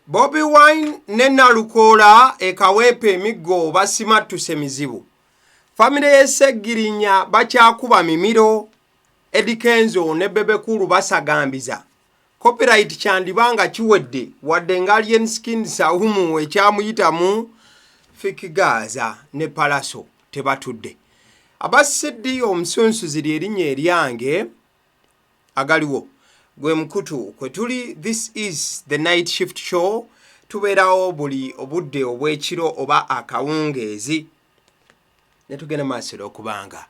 Bobi Wine ne Nalukoola Kawempe emiggo basimattuse mizibu. Famire y'Essegirinya bakyakuba mimiro. Eddy Kenzo ne Bebe basagambiza. Copyright kyandibanga kiwedde wadde nga Alien Skin Saumu ekyamuyitamu Fikigaza ne Palaso tebatudde. Abasiddi omusunsuzi erinnya eryange agaliwo. Gwe mukutu kwe tuli. This is the night shift show. Tubeerawo buli obudde obw'ekiro oba akawungeezi. Ne tugenda maaso okubanga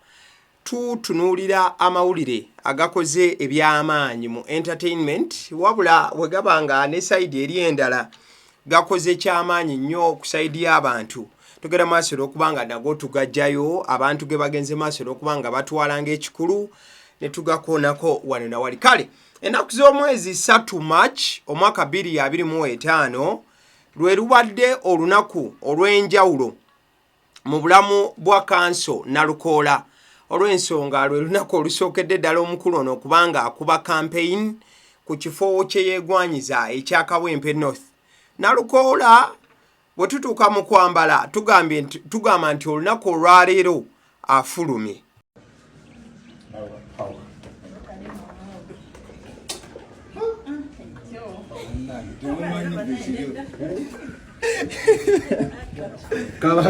tutunuulira amawulire agakoze eby'amaanyi mu entertainment wabula we gabanga ne side eri endala gakoze ky'amaanyi nnyo ku side y'abantu. Tugenda maaso okubanga nago tugajjayo abantu ge bagenze maaso okubanga batwala ng'ekikulu ne tugakoonako wano na wali. Kale ennaku z'omwezi 3 March omwaka 2025 lwe lubadde olunaku olw'enjawulo mu bulamu bwa Kanso Nalukoola. Olw'ensonga lwe lunaku olusookedde ddala omukulu ono kubanga akuba campaign ku kifo kye yeegwanyiza ekya Kawempe North. Nalukoola bwe tutuuka mu kwambala tugamba nti olunaku olwaleero afulumye. Kawa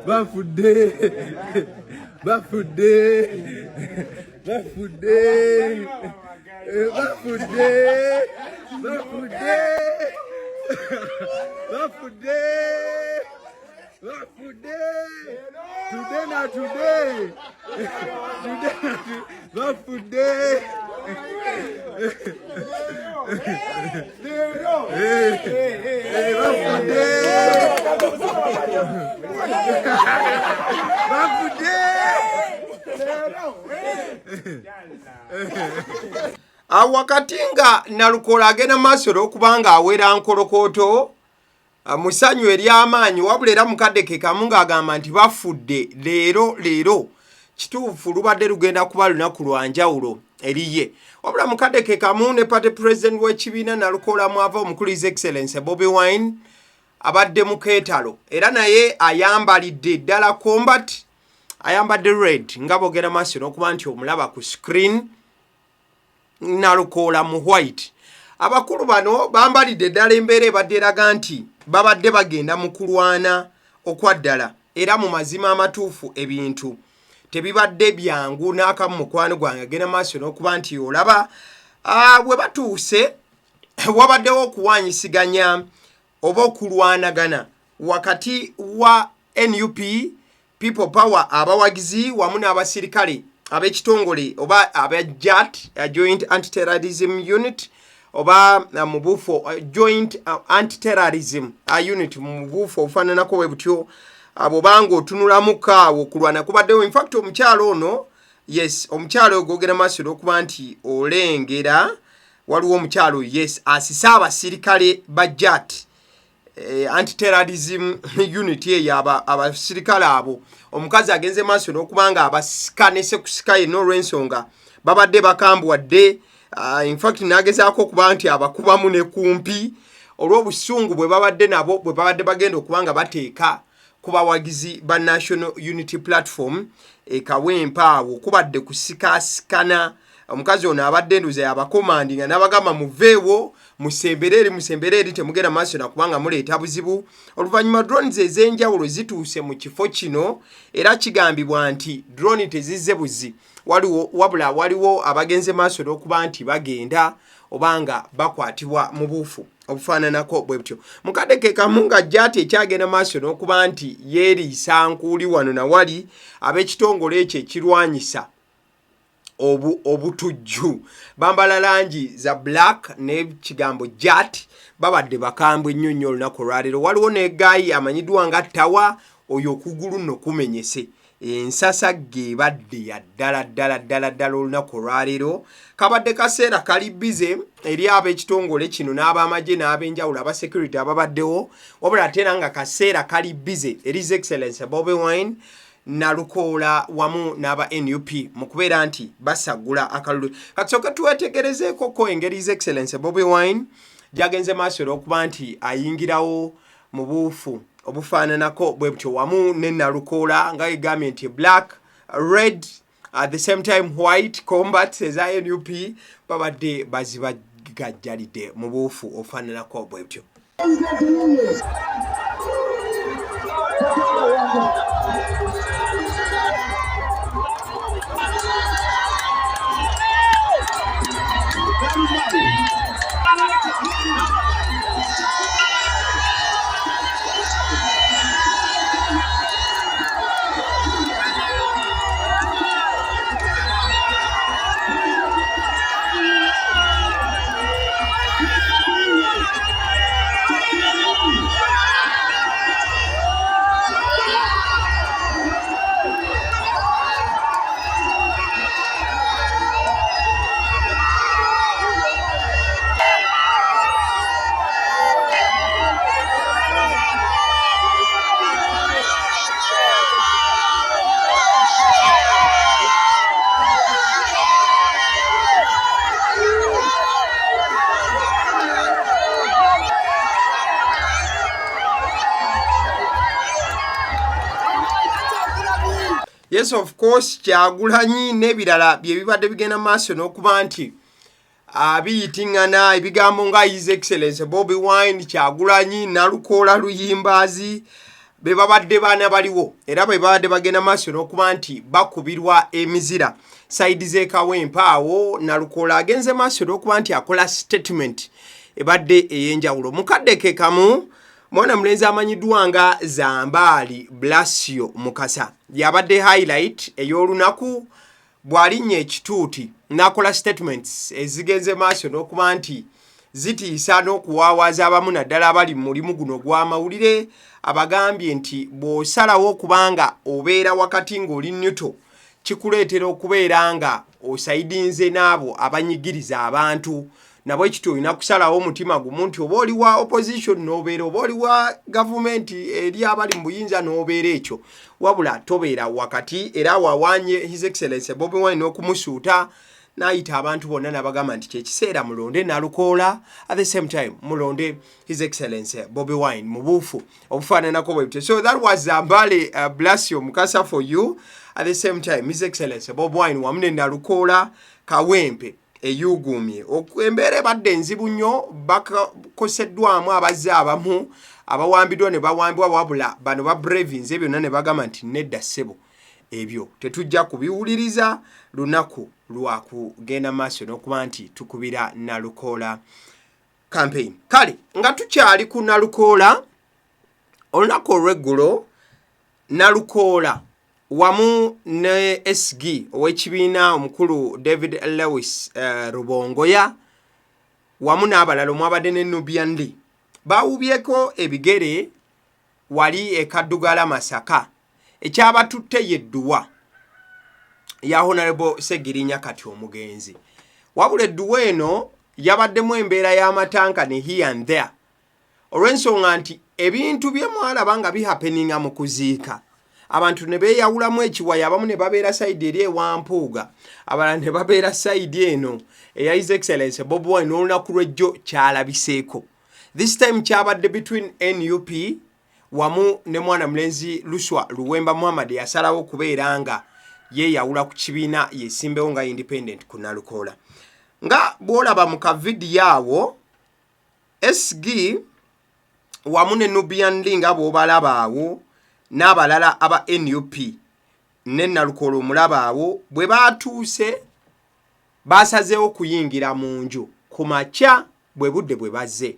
bafude Wakati nga Nalukoola agenda maaso okubanga awera nkolokooto musanyu ery'amaanyi wabula era mukadde ke kamu ng'agamba nti bafudde leero kituufu lubadde lugenda kuba lunaku lwa njawulo eriye. Wabula mukadde ke kamu ne party president w'ekibiina Nalukoola mwava omukulu His Excellency Bobi Wine abadde mu keetalo era naye ayambalidde ddala combat, ayambadde red nga boogera maaso n'okuba nti omulaba ku screen. Nalukoola mu white. Abakulu bano bambalidde ddala embeera ebadde eraga nti babadde bagenda mu kulwana okwaddala era mu mazima amatuufu ebintu tebibadde byangu n'akamu mukwano gwange agenda maaso n'okuba nti olaba bwe batuuse wabaddewo okuwanyisiganya oba okulwanagana wakati wa NUP People Power abawagizi wamu n'abasirikale ab'ekitongole oba aba JAT Joint Anti-Terrorism Unit oba mubuufo Joint Anti-Terrorism Unit mubuufo obufaananako bwe butyo abo banga otunulamuka awo okulwana kubaddewo. In fact omukyalo ono omukyalo ogogera maaso okuba nti olengera waliwo omukyalo asisa abasirikale ba JAT Anti-Terrorism Unit eyo abasirikale abo omukazi agenze maaso n'okubanga abasika ne sekusika yenna olw'ensonga babadde bakambuwadde. In fact nagezaako okuba nti abakubamu ne kumpi olw'obusungu bwe babadde nabo bwe babadde bagenda okubanga bateeka ku bawagizi ba National Unity Platform Kawempe awo kubadde kusikaasikana. Omukazi ono abadde nduze abakomandinga n'abagamba muveewo musembereri temugenda maaso nakubanga muleeta buzibu. Oluvannyuma drones ez'enjawulo zituuse mu kifo kino era kigambibwa nti drone tezizze buzi wabula waliwo abagenze maaso n'okuba nti bagenda obanga bakwatibwa mu buufu obufaananako bwe butyo. Mukadde ke kamu nga JAT ekyagenda maaso n'okuba nti yeeriisa nkuuli wano na wali ab'ekitongole ekyo ekirwanyisa obutujju bambala langi za black ne kigambo JAT babadde bakambwe nnyo olunaku olwaleero. Waliwo n'eggayi amanyiddwa nga Tawa oyo okugulu nno kumenyese ensasa gebadde ya ddala olunaku olwaleero. Kabadde kaseera kali bize eri ab'ekitongole kino n'ab'amagye n'ab'enjawulo aba security ababaddewo wabula ate era nga kaseera kali bize eri His Excellency Bobi Wine Nalukoola wamu n'aba NUP mu kubeera nti basagula akalulu. Kasooka twetegerezeeko ko engeri His Excellency Bobi Wine jagenze maaso okuba nti ayingirawo mu buufu obufaananako bwe butyo wamu ne Nalukoola nga yegambye nti black, red, at the same time white combat eza NUP babadde bazibagajjalidde mu buufu obufaananako bwe butyo. Yes, of course, Kyagulanyi n'ebirala bye bibadde bigenda maaso n'okuba nti biyitiŋŋana ebigambo nga His Excellency Bobi Wine, Kyagulanyi, Nalukoola Luyimbaazi be babadde baana baliwo era be babadde bagenda maaso n'okuba nti bakubirwa emizira saidi z'e Kawempe awo. Nalukoola agenze maaso n'okuba nti akola statement ebadde ey'enjawulo. Mukadde ke kamu mwana mulenzi amanyiddwa nga Zambaali Blasio Mukasa yabadde highlight ey'olunaku bw'alinnya ekituuti n'akola statements ezigenze maaso n'okuba nti zitiisa n'okuwaawaza abamu naddala abali mu mulimu guno gw'amawulire. Abagambye nti bw'osalawo okubanga obeera wakati ng'oli neutral kikuleetera okubeera nga osaidinze n'abo abanyigiriza abantu. Nabo ekiti olina kusalawo omutima gumu nti oba oli wa opposition n'obeera, oba oli wa gavumenti eri abali mu buyinza n'obeera ekyo, wabula tobeera wakati. Era wawanye His Excellency Bobi Wine n'okumusuuta n'ayita abantu bonna n'abagamba nti kyekiseera mulonde Nalukoola, at the same time mulonde His Excellency Bobi Wine mu buufu obufaananako bwe butyo. So that was Zambaali Blasio Mukasa for you. At the same time His Excellency Bobi Wine wamu ne Nalukoola Kawempe eyugumye embeera badde enzibu nnyo, bakoseddwamu abazze abamu abawambiddwa ne bawambibwa, wabula bano babrevinze byonna ne bagamba nti nedda ssebo ebyo tetujja kubiwuliriza lunaku lwa kugenda maaso n'okuba nti tukubira Nalukoola campaign. Kale nga tukyali ku Nalukoola, olunaku olw'eggulo Nalukoola wamu ne SG ow'ekibiina omukulu David Lewis Rubongoya wamu n'abalala omwabadde ne Nubian Lee baawubyeko ebigere wali ekaddugala Masaka ekyabatutte yedduwa ya Honorable Segirinya kati omugenzi. Wabula edduwa eno yabaddemu embeera y'amatanka ne here and there olw'ensonga nti ebintu bye mwalaba nga bihappeninga mu kuziika abantu ne beeyawulamu ekiwayi, abamu ne babeera sayidi eri ewampuuga, abalala ne babeera sayidi eno eya His Excellency Bobi Wine n'olunaku lw'ejjo kyalabiseeko. This time kyabadde between NUP wamu ne mwana mulenzi Luswa Luwemba Muhammad yasalawo kubeera nga yeeyawula ku kibiina yesimbewo nga independent ku Nalukoola. Nga bw'olaba mu kavidiyo awo SG wamu ne Nubian Lee nga bw'obalaba awo n'abalala aba NUP ne Nalukoola omulaba awo bwe baatuuse basazeewo kuyingira mu nju ku makya bwe budde bwe bazze.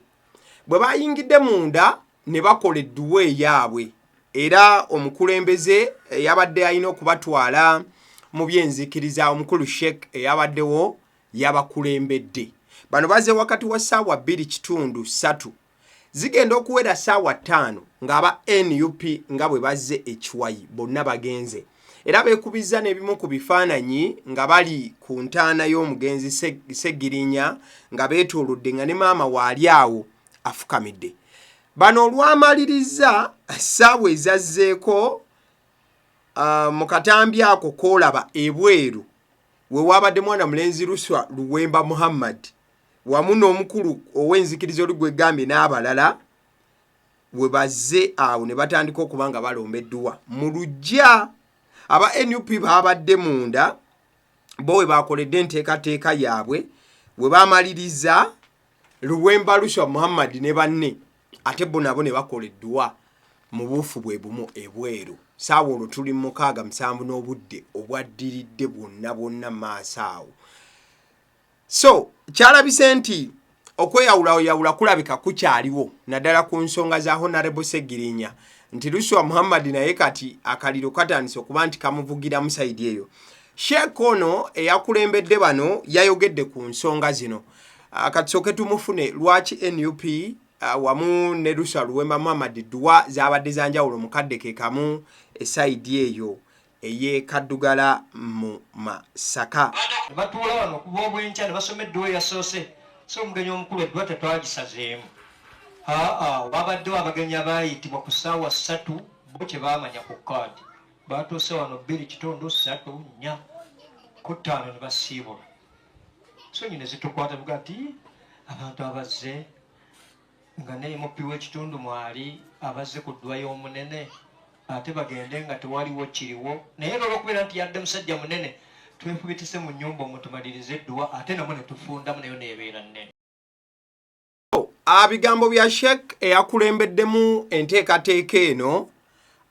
Bwe bayingidde munda ne bakola edduwa eyaabwe era omukulembeze yabadde alina okubatwala mu byenzikiriza omukulu Sheikh eyabaddewo yabakulembedde. Bano bazze wakati wa ssaawa 2:3 zigenda okuwera ssaawa 5 ng'aba NUP nga bwe bazze ekiwayi bonna bagenze era beekubiza n'ebimu ku bifaananyi nga bali ku ntaana y'omugenzi Segirinya nga beetoolodde nga ne maama waali awo afukamidde. Bano olwamaliriza ssaawa ezazzeeko mu katambi ako koolaba ebweru we wabadde mwana mulenzi Luswa Luwemba Muhammad wamu n'omukulu ow'enzikirizo Lugwe Gambye n'abalala we bazze awo ne batandika okuba nga balombeddwa mu luggya aba NUP baabadde munda bo we bakoledde enteekateeka yaabwe we baamaliriza Luwemba Luswa Muhammad ne banne ate bo nabo ne bakoleddwa mu buufu bwe bumu ebweru saawa olwo tuli mu 6 n'obudde obwaddiridde bwonna maaso awo. So kyalabise nti okweyawula kulabika kukyaliwo naddala ku nsonga za Honorable Segirinya nti Luswa Muhammad naye kati akaliro katandise okuba nti kamuvugira mu sayidi eyo. Sheikh ono eyakulembedde bano yayogedde ku nsonga zino. Katusooke tumufune lwaki NUP wamu ne Luswa Luwemba Muhammad duwa zabadde zanjawulo mu kadde ke kamu esayidi eyo eye Kaddugala mu Masaka. Batuula wano okuva obwenkya ne basomeddwa yasoose so omugenyi omukulu eddwa tetwagisazeemu. Babaddewo abagenyi abaayitibwa ku ssaawa 3 bo kye baamanya ku kaadi batuuse wano 2.3 ku 5 ne basiibula. So nyine zitukwata tuga ati abantu abazze nga ne mupi w'ekitundu mwali abazze ku ddwa y'omunene ate bagende nga tewaliwo kiriwo naye olw'okubeera nti yadde musajja munene twefubitise mu nnyumba omutumalirize eddwa ate namwe ne tufundamu nayo neebeera nnene. Bigambo bya Sheikh eyakulembeddemu enteekateeka eno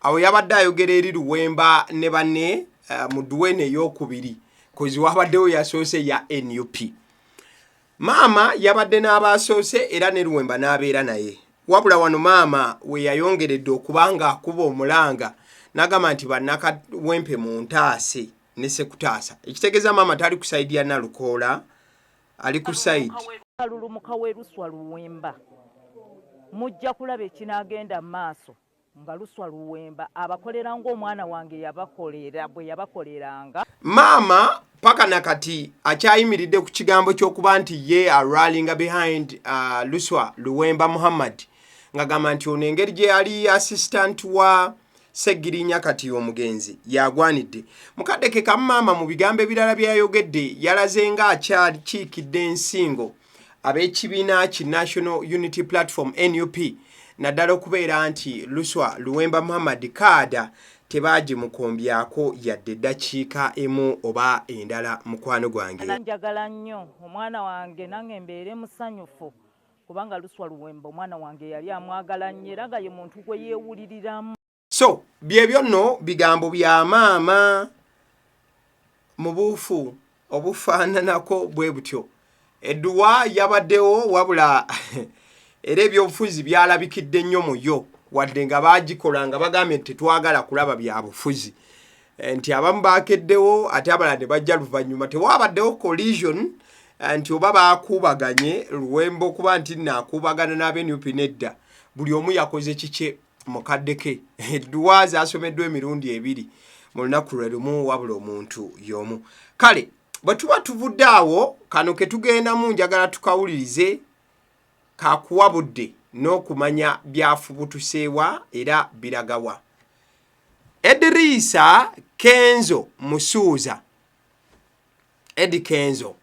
awo yabadde ayogera eri Luwemba ne banne mu Duwene ey'okubiri kozi wabaddewo yasoose ya NUP. Maama yabadde n'abasoose era ne Luwemba n'abeera naye. Wabula wano maama we yayongeredde okubanga akuba omulanga n'agamba nti bannakawempe mu ntaase ne sekutaasa. Ekitegeeza maama tali ku sayidi ya Nalukoola ali ku sayidi Kalulumuka we Luswa Luwemba mujja kulaba ekinaagenda maaso nga Luswa Luwemba abakolera ng'omwana wange yabakolera bwe yabakoleranga. Maama paka nakati akyayimiridde ku kigambo ky'okuba nti ye rallying behind Luswa Luwemba Muhammad ng'agamba nti ono engeri gye yali assistant wa Segirinya kati omugenzi yagwanidde. Mukadde ke maama mu bigambo ebirala byayogedde yalaze nga akyakiikidde ensingo ab'ekibiina ki National Unity Platform NUP naddala okubeera nti Luswa Luwemba Muhammad kaada tebagimukombyako yadde eddakiika emu oba endala. Mukwano gwange njagala nnyo omwana wange nange mbeere musanyufu kubanga Luswa Luwemba omwana wange yali amwagala nnyo era nga ye muntu gwe yeewuliriramu. So byebyo nno bigambo bya maama mu buufu obufaananako bwe butyo. Edduwa yabaddewo wabula era ebyobufuzi byalabikidde nnyo mu yo wadde nga baagikola nga bagambye nti tetwagala kulaba bya bufuzi nti abamu baakeddewo ate abalala ne bajja luvannyuma tewabaddewo collision nti oba baakubaganye Luwemba okuba nti naakuubagana n'ab'NUP nedda buli omu yakoze kike mu kadde ke. Edduwa zaasomeddwa emirundi 2 mu lunaku lwe lumu wabula omuntu y'omu. Kale bwe tuba tuvudde awo kano ke tugendamu njagala tukawulirize kakuwabudde n'okumanya byafubutuseewa era biragawa. Edrisa Kenzo Musuuza Eddy Kenzo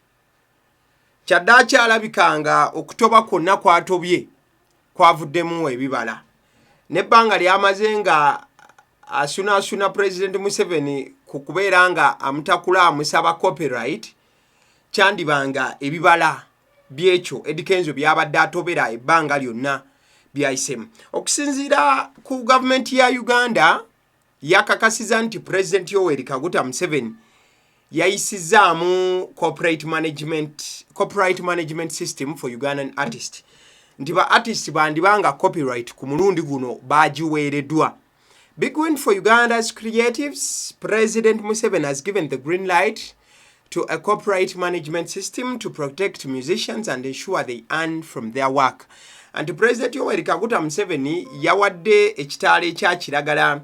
kyaddaaki alabikanga okutoba kwonna kwatobye kwavuddemu ebibala n'ebbanga lyamaze nga asunaasuna President Museveni ku kubeera nga amutakula amusaba copyright kyandibanga ebibala byekyo Eddy Kenzo byabadde atobera ebbanga lyonna byayisemu. Okusinziira ku gavumenti ya Uganda yakakasiza nti President Yoweri Kaguta Museveni yayisizaamu copyright management system for Ugandan artists nti ba artists bandibanga copyright ku mulundi guno bagiweereddwa. Big win for Uganda's creatives. President Museveni has given the green light to a copyright management system to protect musicians and ensure they earn from their work. And President Yoweri Kaguta Museveni yawadde ekitaala ekya kiragala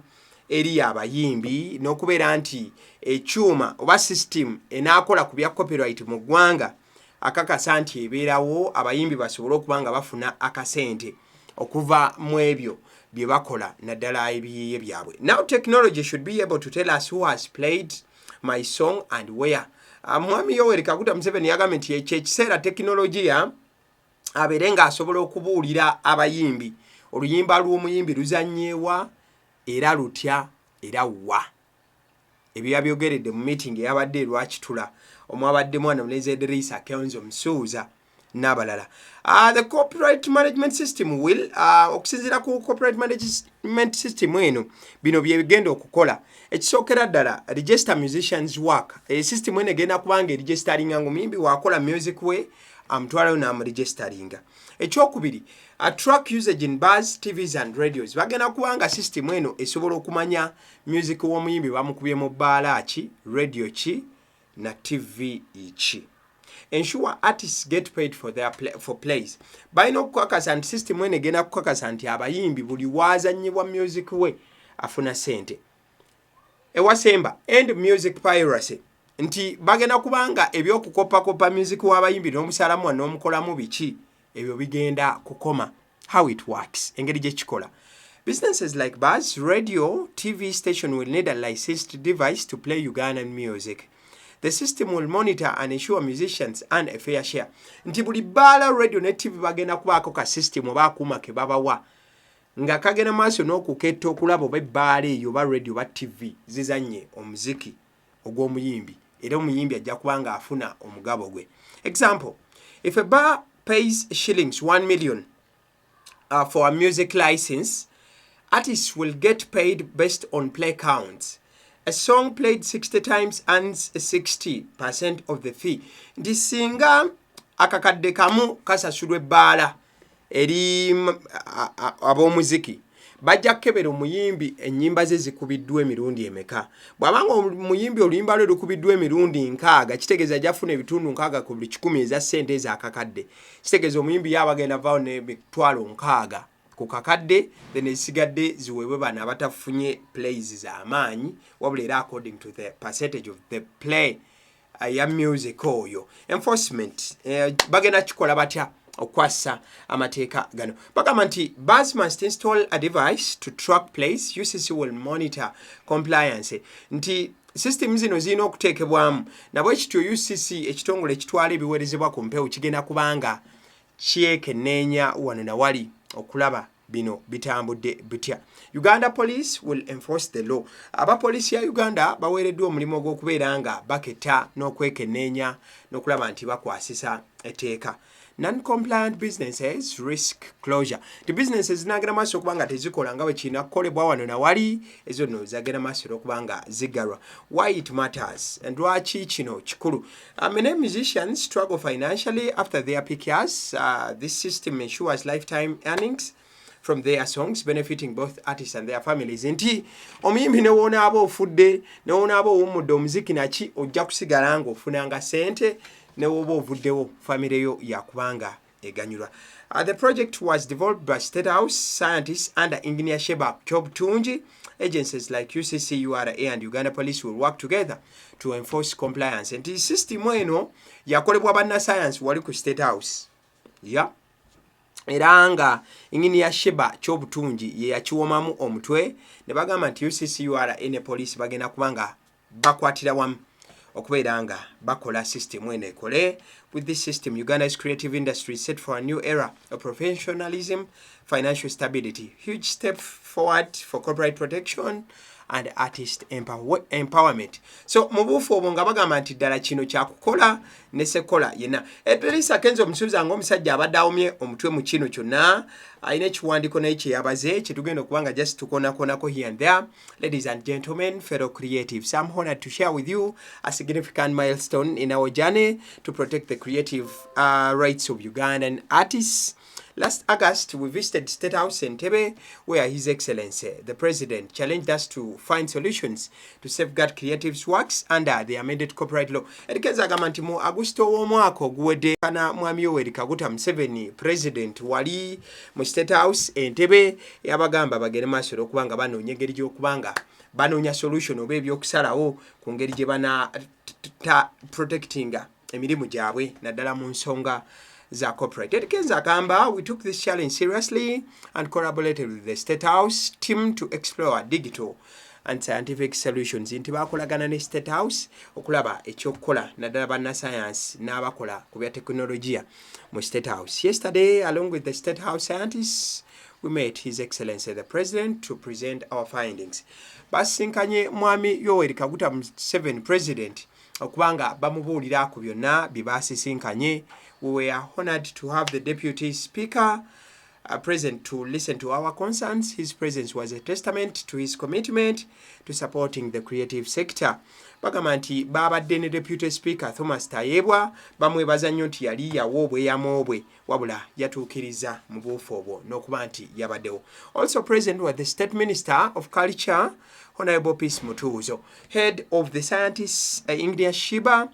eri abayimbi n'okubeera nti ekyuma oba system enaakola ku bya copyright mu ggwanga akakasa nti ebeerawo abayimbi basobole okuba nga bafuna akasente. okuva mu ebyo bye bakola naddala ebiyiye byabwe. Now technology should be able to tell us who has played my song and where. Mwami Yoweri Kaguta Museveni yagambye nti ekiseera tekinologiya abeere ng'asobola okubuulira abayimbi oluyimba lw'omuyimbi luzannyeewa era lutya era wa. Ebyo yabyogeredde mu meeting eyabadde lwakitula omwabadde mwana muleze Edrisa Kenzo Msuuza n'abalala. The copyright management system will okusinziira ku copyright management system eno bino bye bigenda okukola. Ekisookera ddala register musicians work. System eno egenda kubanga registeringa ng'omuyimbi wakola music we amutwalayo n'amuregisteringa. Ekyokubiri track usage in bars, TVs and radios. Bagenda kubanga system eno esobola okumanya music w'omuyimbi bamukubye mu bbaala ki, radio ki na TV ki. Ensure artists get paid for their plays. Balina okukakasa nti system eno egenda kukakasa nti abayimbi buli waazannyibwa music we afuna sente. Ewasemba end music piracy. Nti bagenda kubanga ebyokukopakopa music w'abayimbi n'omusalamu n'omukolamu biki ebyo bigenda kukoma. How it works, engeri gye kikola. Businesses like bars, radio, TV station will need a licensed device to play Ugandan music. The system will monitor and ensure musicians earn a fair share. Nti buli bbaala radio ne TV bagenda kubaako ka system oba akuuma ke babawa nga kagenda maaso n'okuketta okulaba oba ebbaala eyo ba radio ba TV zizanye omuziki ogw'omuyimbi era omuyimbi ajja kubanga afuna omugabo gwe. Example, if a bar pays shillings 1 million for a music license, artists will get paid based on play counts. A song played 60 times earns 60% of the fee. Nti singa akakadde kamu kasasulwa ebbaala eri ab'omuziki bajja kukebera omuyimbi ennyimba ze zikubiddwa emirundi emeka. Bw'abanga omuyimbi oluyimba lwe lukubiddwa emirundi 6 kitegeeza jafuna ebitundu 6 ku buli 100 eza ssente ez'akakadde. Kitegeeza omuyimbi yaabagenda vaawo n'emitwalo 6 ku kakadde then esigadde ziweebwe bano abatafunye plays z'amaanyi wabula era according to the percentage of the play ya music oyo. Enforcement bagenda kikola batya okwassa amateeka gano. Bagamba nti bars must install a device to track plays. UCC will monitor compliance. Nti system zino zirina okuteekebwamu nabwe ekityo UCC ekitongole ekitwala ebiweerezebwa ku mpewo kigenda kubanga kyekenneenya wano na wali okulaba bino bitambudde bitya. Uganda Police will enforce the law. Abapoliisi ya Uganda baweereddwa omulimu gw'okubeera nga baketta n'okwekenneenya n'okulaba nti bakwasisa etteeka. Non-compliant businesses risk closure. The businesses zinagenda maaso okubanga tezikola nga bwe kirina kukolebwa wano na wali ezo nno zagenda maaso okubanga zigalwa. Why it matters and lwaki kino kikulu. Many musicians struggle financially after their peak years. This system ensures lifetime earnings from their songs, benefiting both artists and their families. Nti omuyimbi ne wona abo ofudde ne wona abo owummudde omuziki naki ojja kusigala nga ofunanga sente ne woba ovuddewo famire yo yakubanga eganyulwa. The project was developed by State House scientists under Engineer Sheba Chobtunji. Agencies like UCC, URA and Uganda Police will work together to enforce compliance. Nti system eno yakolebwa banna science wali ku State House. Yeah. Era nga Engineer Sheba Chobtunji ye yakiwomamu omutwe ne bagamba nti UCC, URA ne police bagenda kubanga bakwatira wamu okubeera nga bakola system eno ekole. With this system, Uganda's creative industry is set for a new era of professionalism, financial stability. Huge step forward for copyright protection and artist empowerment. So mubufu obwo nga bagamba nti ddala kino kyakukola ne sekola yenna. Edrisa Kenzo Msuuza ng'omusajja abadde awomye omutwe mu kino kyonna ayina ekiwandiiko naye kye yabaze kye tugenda okubanga just tukonakonako here and there. Ladies and gentlemen, fellow creatives, I'm honored to share with you a significant milestone in our journey to protect the creative rights of Ugandan artists. Last August, we visited State House in Entebbe, where His Excellency, the President, challenged us to find solutions to safeguard creatives' works under the amended copyright law. Erikenza agamba nti mu Agusto w'omwaka oguwedde kana Mwami Yoweri Kaguta Museveni, President, wali mu State House Entebbe yabagamba bagende maaso okubanga banoonya engeri gy'okubanga banoonya solution oba ebyokusalawo ku ngeri gye bana protectinga emirimu gyabwe naddala mu nsonga za copyright. Eddy Kenzo agamba, we took this challenge seriously and collaborated with the State House team to explore digital and scientific solutions. Nti bakolagana ne State House okulaba ekyokukola naddala bannasscience n'abakola ku bya teknologiya mu State House. Yesterday, along with the State House scientists, we met His Excellency the President to present our findings. Basinkanye Mwami Yoweri Kaguta Museveni President okubanga bamubuulira ku byonna bye basisinkanye. We were honored to have the Deputy Speaker present to listen to our concerns. His presence was a testament to his commitment to supporting the creative sector. Bagamba nti babadde ne Deputy Speaker Thomas Tayebwa bamwebaza nnyo nti yali yawoobwe yamoobwe wabula yatuukiriza mu buufu obwo n'okuba nti yabaddewo. Also present was the State Minister of Culture, Honorable Peace Mutuuzo, Head of the Scientists English Shiba,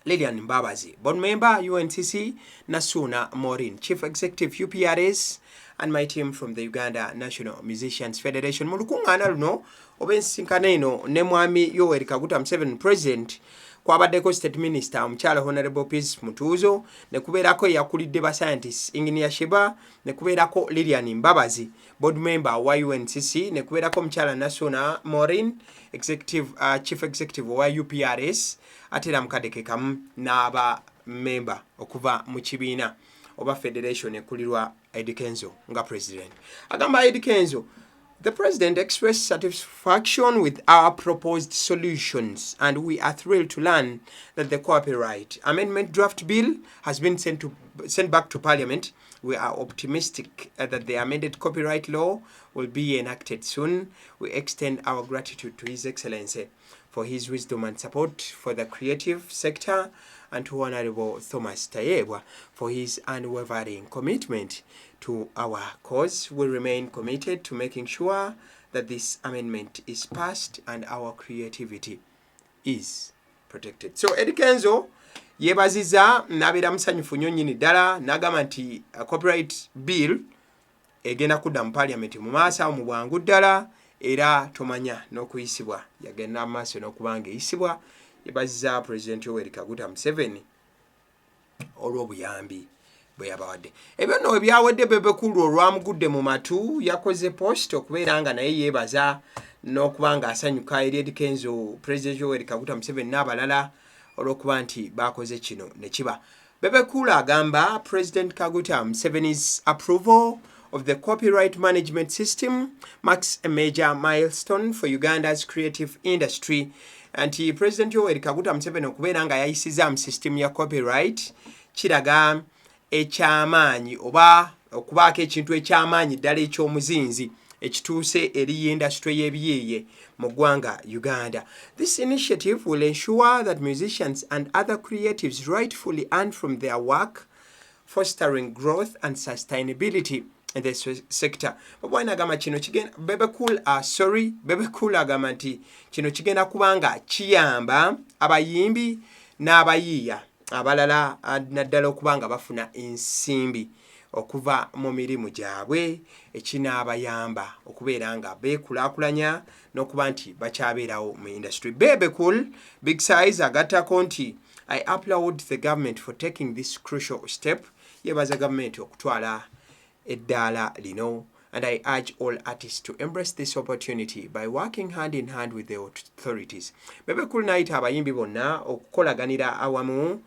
Lilian Mbabazi, Board Member UNCC Nasuna Morin, Chief Executive UPRS, and my team from the Uganda National Musicians Federation. Mulukungana luno obensinkana eno ne Mwami Yoweri Kaguta Museveni President kwabaddeko State Minister omukyala Honorable Peace Mutuuzo, ne kubeerako yakulidde ba scientists Engineer Shiba, ne kubeerako Lilian Mbabazi, Board Member wa UNCC, ne kubeerako omukyala Nasuna Morin, Chief Executive wa UPRS, atera mukadeke kamu n'aba member okuva mu kibiina oba federation ekulirwa Eddy Kenzo nga president. Agamba Eddy Kenzo, the president expressed satisfaction with our proposed solutions, and we are thrilled to learn that the copyright amendment draft bill has been sent back to Parliament. We are optimistic that the amended copyright law will be enacted soon. We extend our gratitude to His Excellency for his wisdom and support for the creative sector, and to Honorable Thomas Tayebwa for his unwavering commitment to our cause. We remain committed to making sure that this amendment is passed and our creativity is protected. So Eddy Kenzo yebaziza nabera musanyufu nnyo nnyini ddala n'agamba nti copyright bill egenda kudda mu parliament mu maaso mu bwangu ddala era tomanya n'okuyisibwa yagenda maaso n'okubanga eyisibwa. Yebaziza President Yoweri Kaguta Museveni olw'obuyambi bwe yabawadde. Ebyo nno ebyawadde Bebe Kulu olwamugudde mu matu, yakoze post okubeera nga naye yeebaza n'okubanga asanyuka eri Eddy Kenzo, President Yoweri Kaguta Museveni n'abalala olw'okuba nti bakoze kino ne kiba. Bebe Kulu agamba President Kaguta Museveni's approval of the copyright management system marks a major milestone for Uganda's creative industry. Anti President Yoweri Kaguta Museveni okubeera nga yayisiza mu system ya copyright kiraga ekyamaanyi oba okubaako ekintu ekyamaanyi ddala eky'omuzinzi ekituuse eri industry y'ebiyiiye mu ggwanga Uganda. This initiative will ensure that musicians and other creatives rightfully earn from their work, fostering growth and sustainability in the sector. Bwana agamba kino kigenda Bebe Kulu agamba nti kino kigenda kubanga kiyamba abayimbi n'abayiiya abalala naddala okubanga bafuna ensimbi okuva mu mirimu gyabwe, ekinaabayamba okubeera nga beekulaakulanya n'okuba nti bakyabeerawo mu industry. Bebe Kulu Big Size agattako nti I applaud the government for taking this crucial step. Yebaza gavumenti okutwala eddaala lino, and I urge all artists to embrace this opportunity by working hand in hand with the authorities. Bebe Kulu n'ayita abayimbi bonna okukolaganira awamu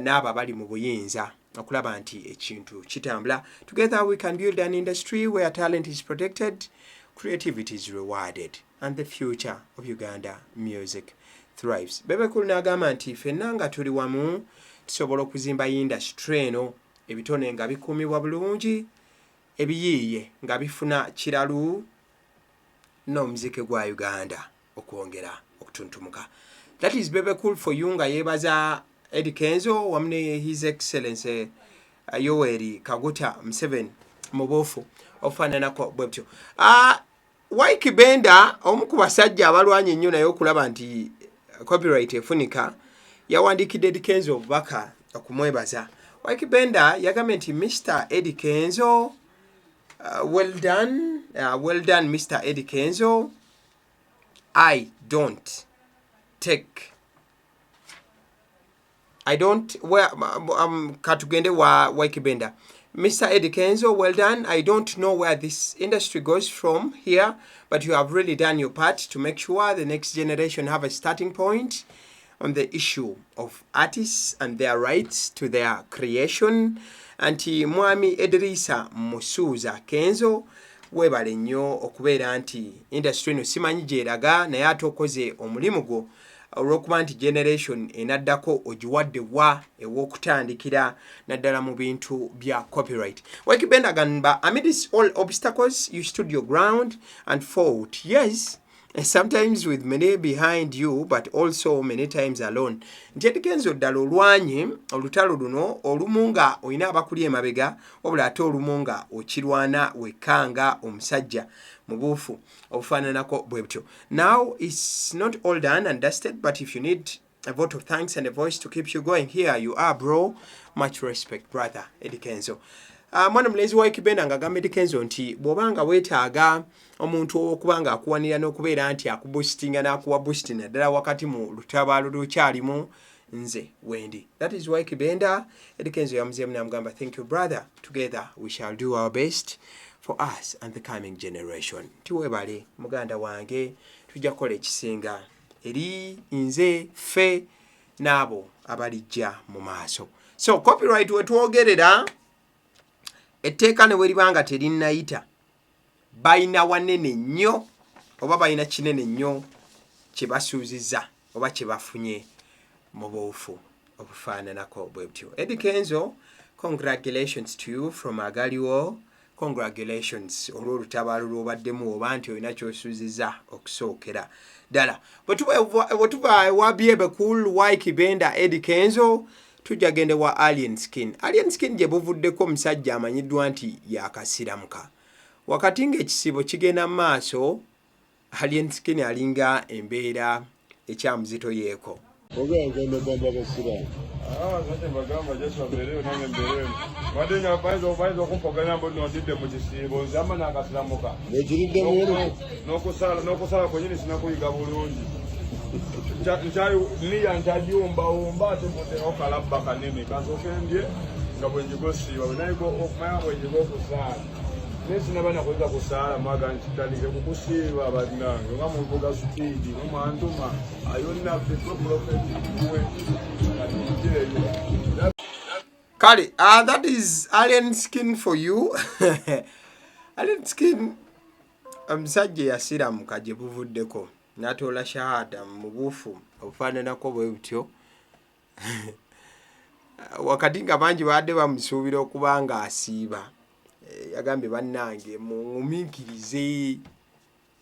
n'abo bali mu buyinza okulaba nti ekintu kitambula. Together we can build an industry where talent is protected, creativity is rewarded, and the future of Uganda music thrives. Bebe Kulu n'agamba nti ffenna nga tuli wamu tusobola okuzimba industry eno, ebitone nga bikuumibwa bulungi, ebiyiiye nga bifuna kiralu, n'omuziki gwa Uganda okwongera okutuntumuka. That is Bebe Kulu for you nga yeebaza Eddy Kenzo wamu ne His Excellency Yoweri Kaguta Museveni mu buufu ofaananako bwe butyo. Waiki Benda omu ku basajja abalwanye ennyo naye okulaba nti copyright efunika yawandiikidde Eddy Kenzo obubaka okumwebaza. Waiki Benda yagambye nti Mr. Eddy Kenzo, well done Mr. Eddy Kenzo. I don't take I don't where katugende wa Waikibenda. Mr. Eddy Kenzo, well done. I don't know where this industry goes from here, but you have really done your part to make sure the next generation have a starting point on the issue of artists and their rights to their creation. Anti Mwami Edrisa Musuza Kenzo, webale nnyo okubeera nti industry no simanyi gyeraga naye atokoze omulimu gwo olw'okuba nti generation enaddako ogiwadde wa ew'okutandikira naddala mu bintu bya copyright. Waikibenda gamba, amidst all obstacles you stood your ground and fought. Yes, sometimes with many behind you, but also many times alone. Nti Eddy Kenzo ddala olwanye olutalo luno olumu nga olina abakuli emabega wabula ate olumu nga okirwana wekanga omusajja mubuufu obufaananako bwe butyo. Now it's not all done and dusted, but if you need a vote of thanks and a voice to keep you going, here you are, bro. Much respect, brother Eddy Kenzo. Mwana mulezi wa Waikibenda ngagamba Eddy Kenzo nti bw'obanga weetaaga omuntu okubanga akuwanira n'okubeera nti akuboostinga n'akuwa boosting naddala wakati mu lutabaalo lukyalimu nze wendi. That is Waikibenda. Eddy Kenzo yamuzeemu n'amugamba, thank you brother, together we shall do our best for us and the coming generation. Tiwebale muganda wange, tujja kukola ekisinga eri nze ffe n'abo abalijja mu maaso. So copyright wetwogerera etteeka ne weribanga terinnayita bayina wanene nnyo oba bayina kinene nnyo kye basuuziza oba kye bafunye mu buufu obufaananako bwe butyo. Eddy Kenzo, congratulations to you from AGALIWO. Congratulations olw'olutabaalo lw'obaddemu oba nti olina ky'osuuziza okusookera ddala. Bwe tuba ewa Bebe Waikibenda Eddy Kenzo, tujja gende wa Alien Skin. Alien Skin gye buvuddeko omusajja amanyiddwa nti yakasiramuka. Wakati ng'ekisibo kigenda mu maaso, Alien Skin alinga embeera ekyamuzito yeeko. Nesi nabana kuweza kusala maga nchitalike kukusiba badinange ngamuntu gasupidi nomantuma ayonna petro prophet kuwe. Kali, that is Alien Skin for you. Alien Skin omusajja yasiramuka gye buvuddeko n'atoola shahada mu buufu obufaananako bwe butyo. Wakati nga bangi baadde bamusuubira okuba nga asiiba. Yagambye bannange mungumiikirize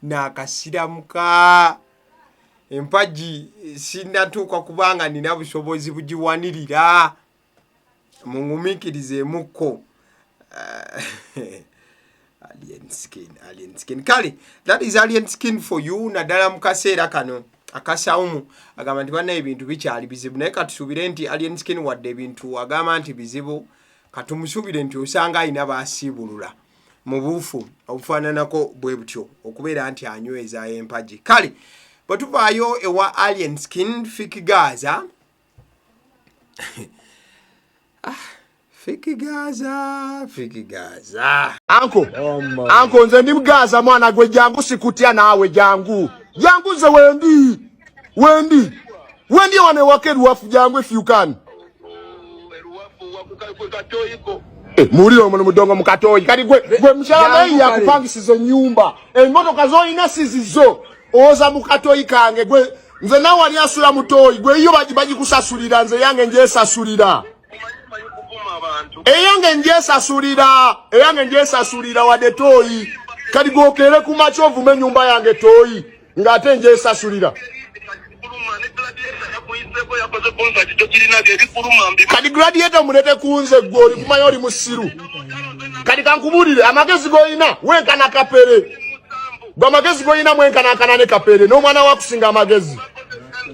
n'akasiramuka. Empagi sinnatuuka kubanga nina busobozi bugiwanirira. Mungumiikirizeemukko. Alien Skin. Kale, that is Alien Skin for you. Naddala mu kaseera kano akasawumu agamba nti banna ebintu bikyali bizibu, naye katusuubire nti Alien Skin wadde ebintu agamba nti bizibu, katumusuubire nti osanga alina baasiibulula mu buufu obufaananako bwe butyo okubeera nti anyweza empagi. Kale, bwe tuvaayo ewa Alien Skin, Fikigaza. Fikigaza. Anko nze ndi Mugaza mwana gwe jangu sikutya naawe jangu. Jangu ze Wendi wane wakeru wafu jangu if you can. Muri omuntu mudongo mukatoyi kali gwe mshama ya kupangisizo nyumba emotoka zo ina sizizo oza mukatoyi kange gwe nze nawe ali asula mutoyi gwe iyo baji kusasulira nze yange nje sasulira eyange nje sasulira wade toyi kali gokere ku machovu me nyumba yange toyi ngate nje sasulira kadi gladiator mulete kunze goli kumayori musiru kadi kankubulire amagezi goyina wenkana kapere bamagezi goyina mwenkana kanane kapere no mwana wakusinga amagezi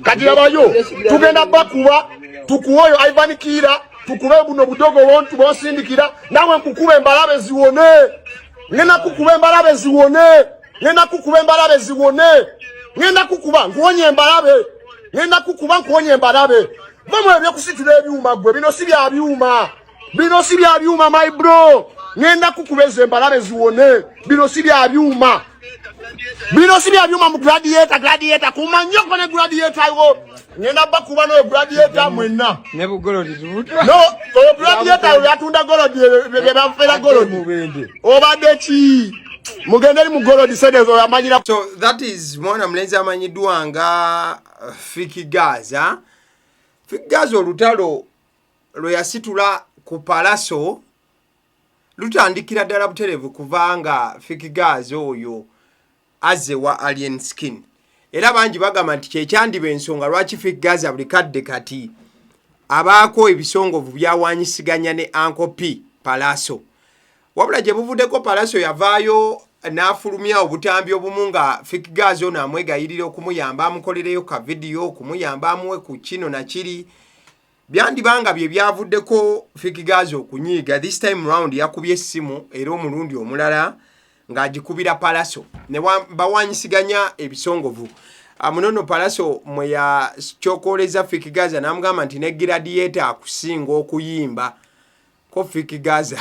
kadi abayo tugenda bakuba tukuwoyo Ivan Kira tukube buno budogo wontu bosindikira nawe nkukube embalabe ziwone ngena kukube embalabe ziwone ngenda kukuba nkuonye embalabe ngenda kukuba nkuonye embalabe Bamwe byakusitula ebyuma gwe bino si bya byuma. Bino si bya byuma my bro. Ngenda kukubeza embalabe ziwone. Bino si bya byuma. Bino si bya byuma mu gladiator kumanyo kone gladiator ayo. Ngenda bakuba no gladiator mwenna. Ne bugolodi tubuto. No, o gladiator yatunda golodi bafera golodi. Obadde ki? Mugenderi mu golodi sedezo yamanyira. So that is mwana mlenzi amanyidwa nga Fikigaza. Fikigaza olutalo lwe yasitula ku palaso lutandikira ddala buterevu kuvanga Fikigaza oyo azze wa alien skin. Era bangi bagamba nti kyekyandiba ensonga lwaki Fikigaza buli kadde kati abaako ebisongovu byawanyisiganya ne Uncle P palaso. Wabula gye buvuddeko palaso yavaayo n'afulumya obutambi obumu nga Fikigaza ono amwegayirira okumuyamba amukolereyo ka video okumuyamba amuwe ku kino na kiri. Byandibanga bye byavuddeko Fikigaza okunyiiga. This time round yakubye essimu era omulundi omulala ng'agikubira palaso ne bawanyisiganya ebisongovu. Munono palaso mwe ya chokoleza Fikigaza n'amugamba nti ne gladiator akusinga okuyimba ko Fikigaza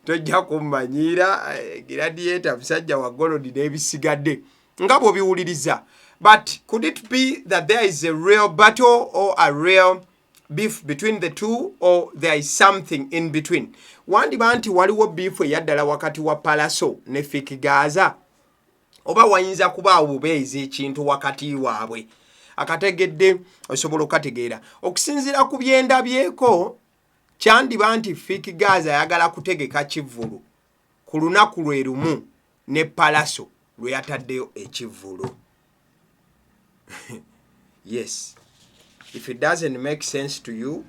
tojja kumanyira gladiator musajja wa golodi n'ebisigadde nga bwo biwuliriza. But could it be that there is a real battle or a real beef between the two, or there is something in between? Wandiba nti waliwo beef eyaddala wakati wa palaso ne Fikigaza, oba wayinza kubaawo bubeezi ekintu wakati waabwe akategedde osobola okategeera. Okusinziira ku byendabyeko kyandiba nti Fikigaza ayagala kutegeka kivvulu ku lunaku lwe lumu ne palaso lwe yataddeyo ekivvulu. Yes, if it doesn't make sense to you,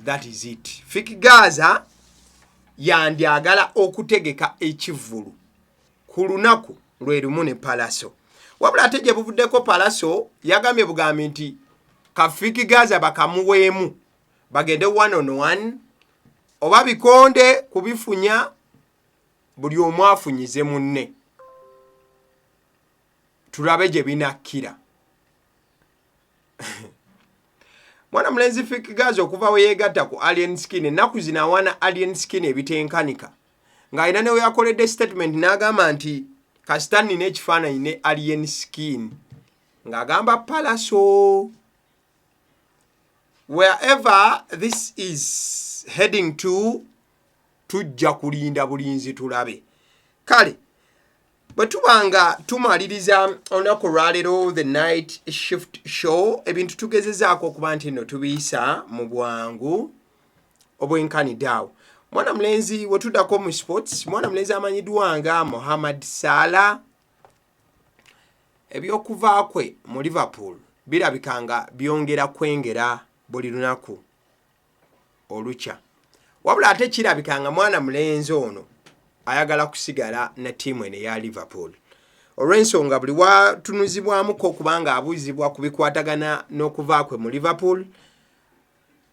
that is it. Fikigaza yandyagala okutegeka ekivvulu ku lunaku lwe lumu ne palaso. Wabula ate gye buvuddeko palaso yagambye bugambi nti ka Fikigaza bakamuweemu bagende 1-on-1 oba bikonde kubifunya buli omu afunyize munne tulabe gye binakkira. Mwana mlenzi Fikigaza okuva we yeegatta ku alien skin ennaku zino awaana alien skin ebitenkanika ng'alina ne we yakoledde statement n'agamba nti kasita nnina ekifaananyi ne alien skin ng'agamba palaso. Wherever this is heading to, tujja kulinda bulinzi tulabe. Kale, bwe tubanga tumaliriza olunaku lwaleero the night shift show, ebintu tugezezaako okuba nti nno tubiyisa mu bwangu obwenkaniddaawo. Mwana mulenzi we tuddako mu sports, mwana mulenzi amanyiddwa nga Mohamed Salah, ebyokuva kwe mu Liverpool birabika nga byongera kwengera buli lunaku olukya. Wabula ate kirabika nga mwana mulenzi ono ayagala kusigala na tiimu eno eya Liverpool. Olw'ensonga buli watunuzibwamuko okubanga abuuzibwa ku bikwatagana n'okuva kwe mu Liverpool,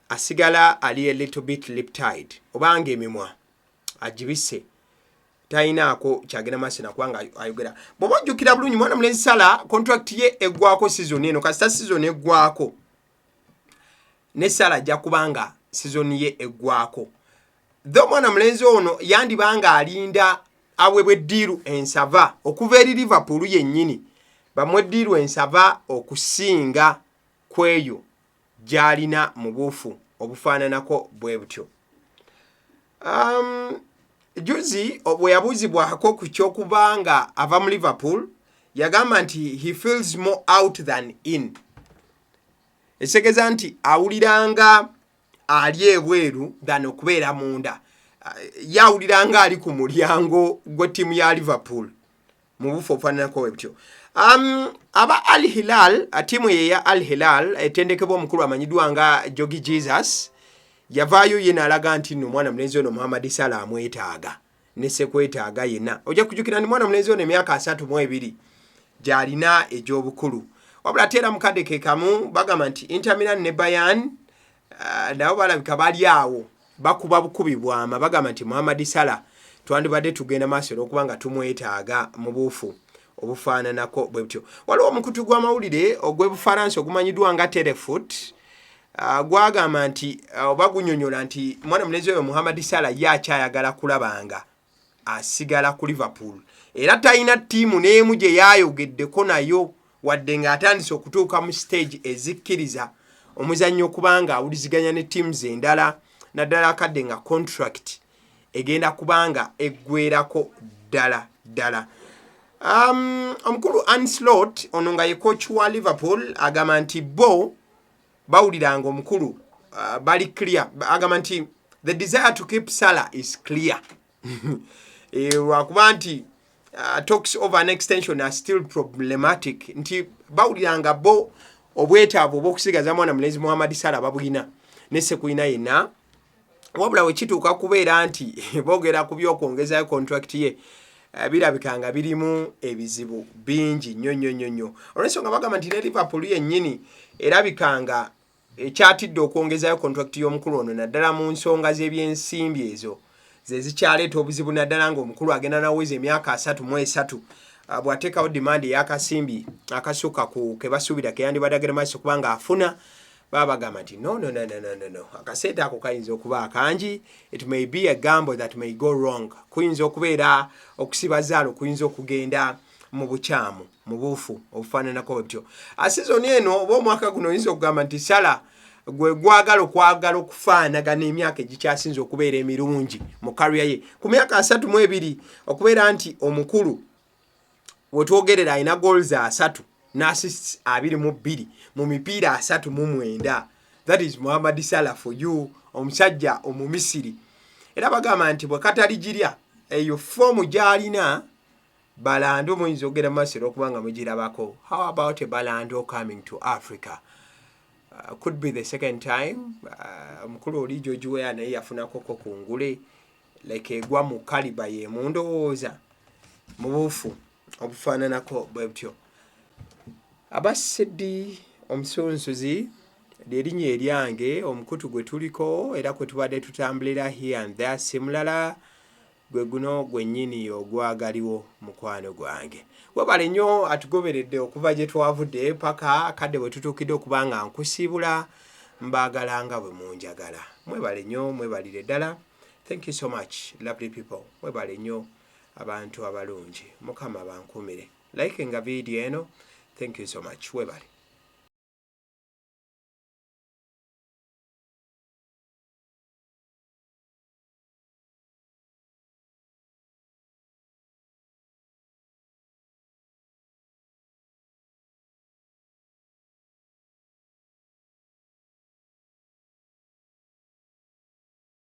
asigala ali a little bit lip-tied, obanga emimwa agibise tayinaako kyagenda maaso nakuba ayogera. Bw'oba ojjukira bulungi mwana mulenzi Salah contract ye eggwako season eno, kasita season eggwako ne Salah ajja kubanga season ye eggwako. Though mwana mulenzi ono yandibanga alinda aweebwe ddiiru ensava okuva eri Liverpool yennyini bamwe ddiiru ensava okusinga kweyo gy'alina mu buufu obufaananako bwe butyo. Juzi bwe yabuuzibwako ku ky'okubanga ava mu Liverpool yagamba nti he feels more out than in. Ekitegeza nti awuliranga ali ebweru than okubeera munda. Yawuliranga ali ku mulyango gw'ettiimu ya Liverpool mu buufu obufaananako bwe butyo. Aba Al Hilal, tiimu ye ya Al Hilal etendekebwa omukulu amanyiddwa nga Jogi Jesus, yavaayo ye n'alaga nti nno mwana mulenzi ono Mohamed Salah amwetaaga ne sekwetaaga yenna. Ojja kujjukira nti mwana mulenzi ono emyaka 32 gy'alina egy'obukulu. Wabula ate era mukadde ke kamu bagamba nti Inter Milan ne Bayern nabo balabika bali awo bakuba bukubi bwama bagamba nti Mohamed Salah twandibadde tugenda maaso olw'okuba nga tumwetaaga mu buufu obufaananako bwe butyo. Waliwo omukutu gw'amawulire ogw'Ebufalansa ogumanyiddwa nga Telefoot gwagamba nti oba gunyonyola nti mwana mulenzi oyo Muhammad Salah yakyayagala kulabanga asigala ku Liverpool era talina ttiimu n'emu gye yayogeddeko nayo wadde ng'atandise okutuuka mu stage ezikkiriza omuzannyo okubanga awuliziganya ne teams endala naddala akadde nga contract egenda kubanga eggwerako ddala. Omukulu Anslot ono nga ye coach wa Liverpool agamba nti bo bawuliranga omukulu bali clear, agamba nti the desire to keep Salah is clear. Wakuba nti talks over an extension are still problematic. Nti bawuliranga bo obwetaavu obw'okusigaza mwana mulenzi Muhammad Salah babulina nesekuina yenna wabula wekituuka kubeera nti boogera ku by'okwongezayo contract ye birabikanga birimu ebizibu bingi nnyo. Olw'ensonga bagamba nti ne Liverpool yennyini erabikanga ekyatidde okwongezayo contract y'omukulu ono naddala mu nsonga z'ebyensimbi ezo ze zikyaleeta obuzibu naddala ng'omukulu agenda naweza emyaka 33 bw'ateekawo demand ey'akasimbi akasukka ku ke basuubira ke yandibadde agenda maaso kubanga afuna baba bagamba nti no akasente ako kayinza okuba akangi. It may be a gamble that may go wrong. Kuyinza okubeera okusiba zaalo kuyinza okugenda mu bukyamu mu buufu obufaananako bwetyo. Season eno oba omwaka guno oyinza okugamba nti Salah gwe okwagala okufaanagana emyaka egikyasinza okubeera emirungi mu career ye ku myaka 32 okubeera nti omukulu wetwogerera alina goals 3 n'assists 22 mu mipiira 39. That is Muhammad Salah for you, omusajja Omumisiri. Era bagamba nti bwe kataligirya eyo fomu gy'alina balando muyinza okugenda masiro okubanga mugirabako. How about a balando coming to Africa? Could be the second time. Omukulu oli George Weah naye yafunako kungule like egwa mu kaliba ye mundowooza mu buufu obufaananako bwetyo. Abasedi omusonsozi lyerinnya eryange omukutu gwe tuliko era kwe tubadde tutambulira here and there simulala gwe guno gwennyini ogwagaliwo mukwano gwange. Webale nnyo atugoberedde okuva gye twavudde paka akadde bwe tutuukidde okuba nga nkusiibula mbaagalanga bwe munjagala. Mwebale nnyo, mwebalire ddala. Thank you so much lovely people. Mwebale nnyo abantu abalungi. Mukama bankumire. Like nga video eno. Thank you so much. Webale.